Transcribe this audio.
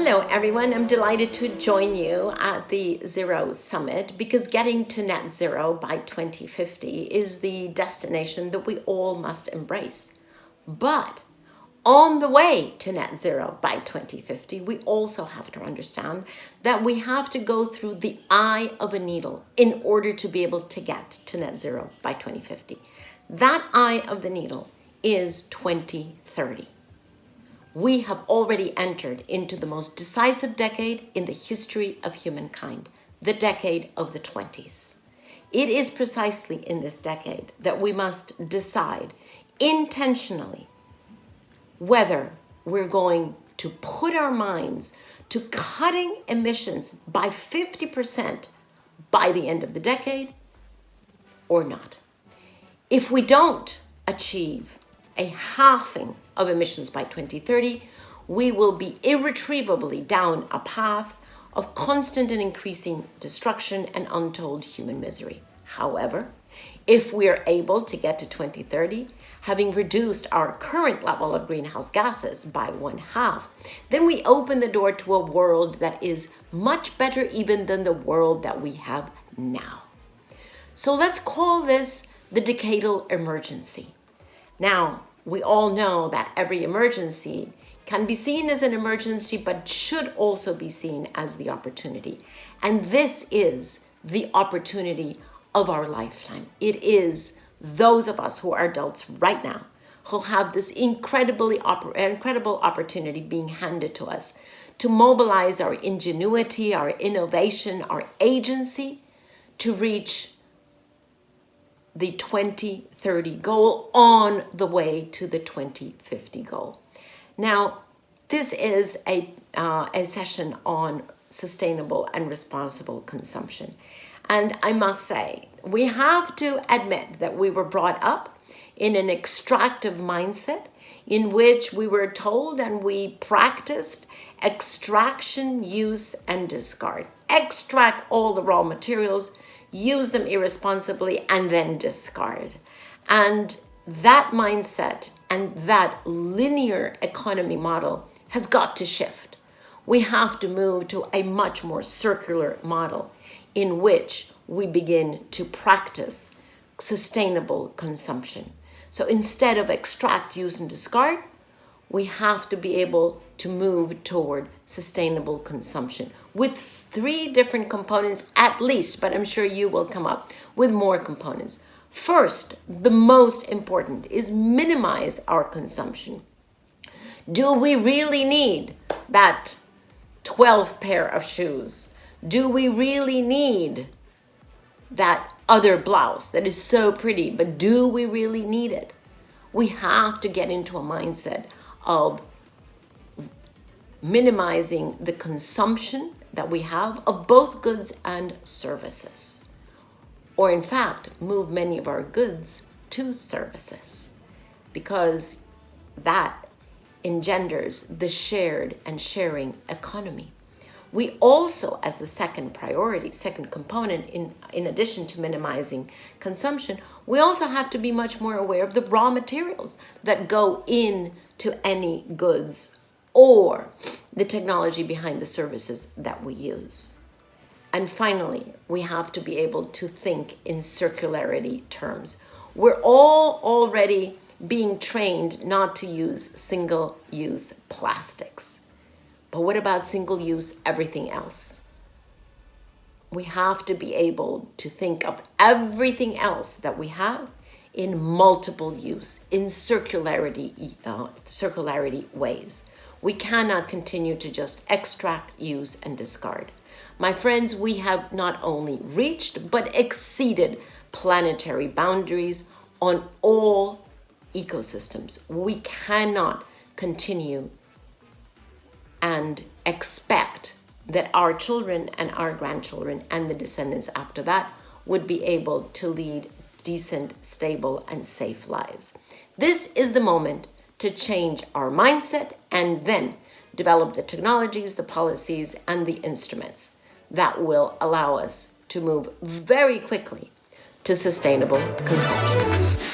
Hello everyone, I'm delighted to join you at the Zero Summit because getting to net zero by 2050 is the destination that we all must embrace. But on the way to net zero by 2050, we also have to understand that we have to go through the eye of a needle in order to be able to get to net zero by 2050. That eye of the needle is 2030. We have already entered into the most decisive decade in the history of humankind, the decade of the 20s. It is precisely in this decade that we must decide intentionally whether we're going to put our minds to cutting emissions by 50% by the end of the decade or not. If we don't achieve a halving of emissions by 2030, we will be irretrievably down a path of constant and increasing destruction and untold human misery. However, if we are able to get to 2030, having reduced our current level of greenhouse gases by 1/2, then we open the door to a world that is much better even than the world that we have now. So let's call this the decadal emergency. Now, we all know that every emergency can be seen as an emergency, but should also be seen as the opportunity. And this is the opportunity of our lifetime. It is those of us who are adults right now who have this incredible opportunity being handed to us to mobilize our ingenuity, our innovation, our agency to reach the 2030 goal on the way to the 2050 goal. Now, this is a session on sustainable and responsible consumption. And I must say, we have to admit that we were brought up in an extractive mindset in which we were told and we practiced extraction, use, and discard. Extract all the raw materials, use them irresponsibly, and then discard. And that mindset and that linear economy model has got to shift. We have to move to a much more circular model in which we begin to practice sustainable consumption. So instead of extract, use, and discard, we have to be able to move toward sustainable consumption with 3 different components at least, but I'm sure you will come up with more components. First, the most important is minimize our consumption. Do we really need that 12th pair of shoes? Do we really need that other blouse that is so pretty, but do we really need it? We have to get into a mindset of minimizing the consumption that we have of both goods and services. Or in fact, move many of our goods to services, because that engenders the shared and sharing economy. We also, as the second priority, second component, in addition to minimizing consumption, we also have to be much more aware of the raw materials that go into any goods or the technology behind the services that we use. And finally, we have to be able to think in circularity terms. We're all already being trained not to use single-use plastics. But what about single-use everything else? We have to be able to think of everything else that we have in multiple use, in circularity ways. We cannot continue to just extract, use, and discard. My friends, we have not only reached, but exceeded planetary boundaries on all ecosystems. We cannot continue and expect that our children and our grandchildren and the descendants after that would be able to lead decent, stable, and safe lives. This is the moment to change our mindset and then develop the technologies, the policies, and the instruments that will allow us to move very quickly to sustainable consumption.